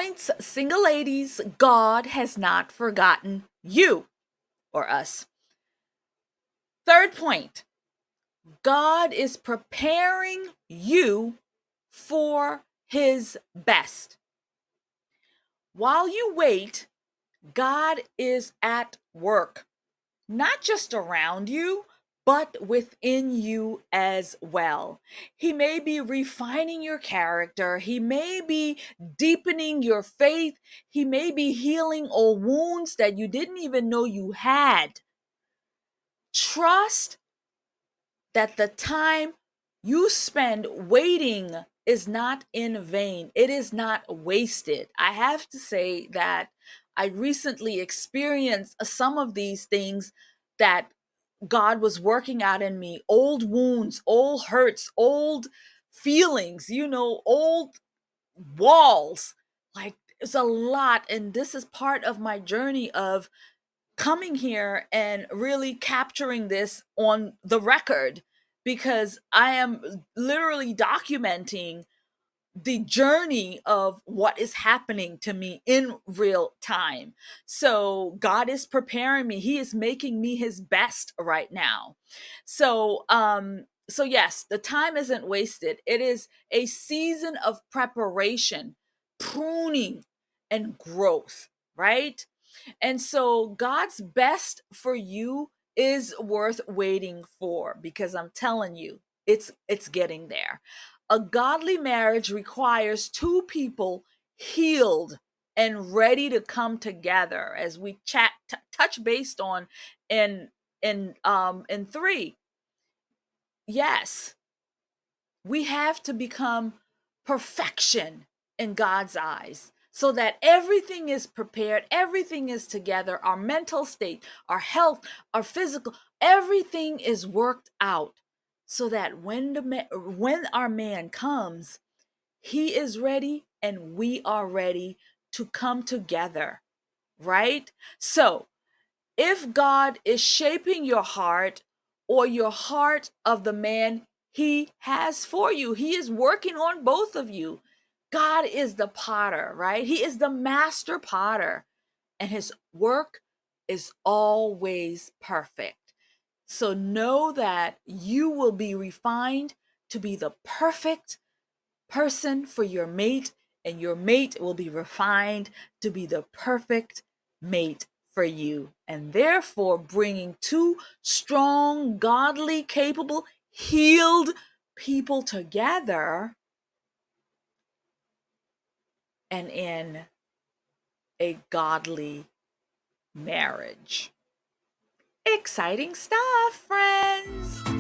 points, single ladies, God has not forgotten you or us. Third point, God is preparing you for his best. While you wait, God is at work, not just around you, but within you as well. He may be refining your character. He may be deepening your faith. He may be healing old wounds that you didn't even know you had. Trust that the time you spend waiting is not in vain. It is not wasted. I have to say that I recently experienced some of these things that God was working out in me, old wounds, old hurts, old feelings, old walls. Like it's a lot. And this is part of my journey of coming here and really capturing this on the record because I am literally documenting the journey of what is happening to me in real time. So God is preparing me. He is making me his best right now. So yes, the time isn't wasted. It is a season of preparation, pruning and growth, right? And so God's best for you is worth waiting for because I'm telling you, it's getting there. A godly marriage requires two people healed and ready to come together as we touch based on in 3. Yes, we have to become perfection in God's eyes so that everything is prepared, everything is together, our mental state, our health, our physical, everything is worked out so that when our man comes, he is ready and we are ready to come together, right? So, if God is shaping your heart or your heart of the man he has for you, he is working on both of you. God is the potter, right? He is the master potter, and his work is always perfect. So know that you will be refined to be the perfect person for your mate, and your mate will be refined to be the perfect mate for you. And therefore, bringing two strong, godly, capable, healed people together and in a godly marriage. Exciting stuff, friends!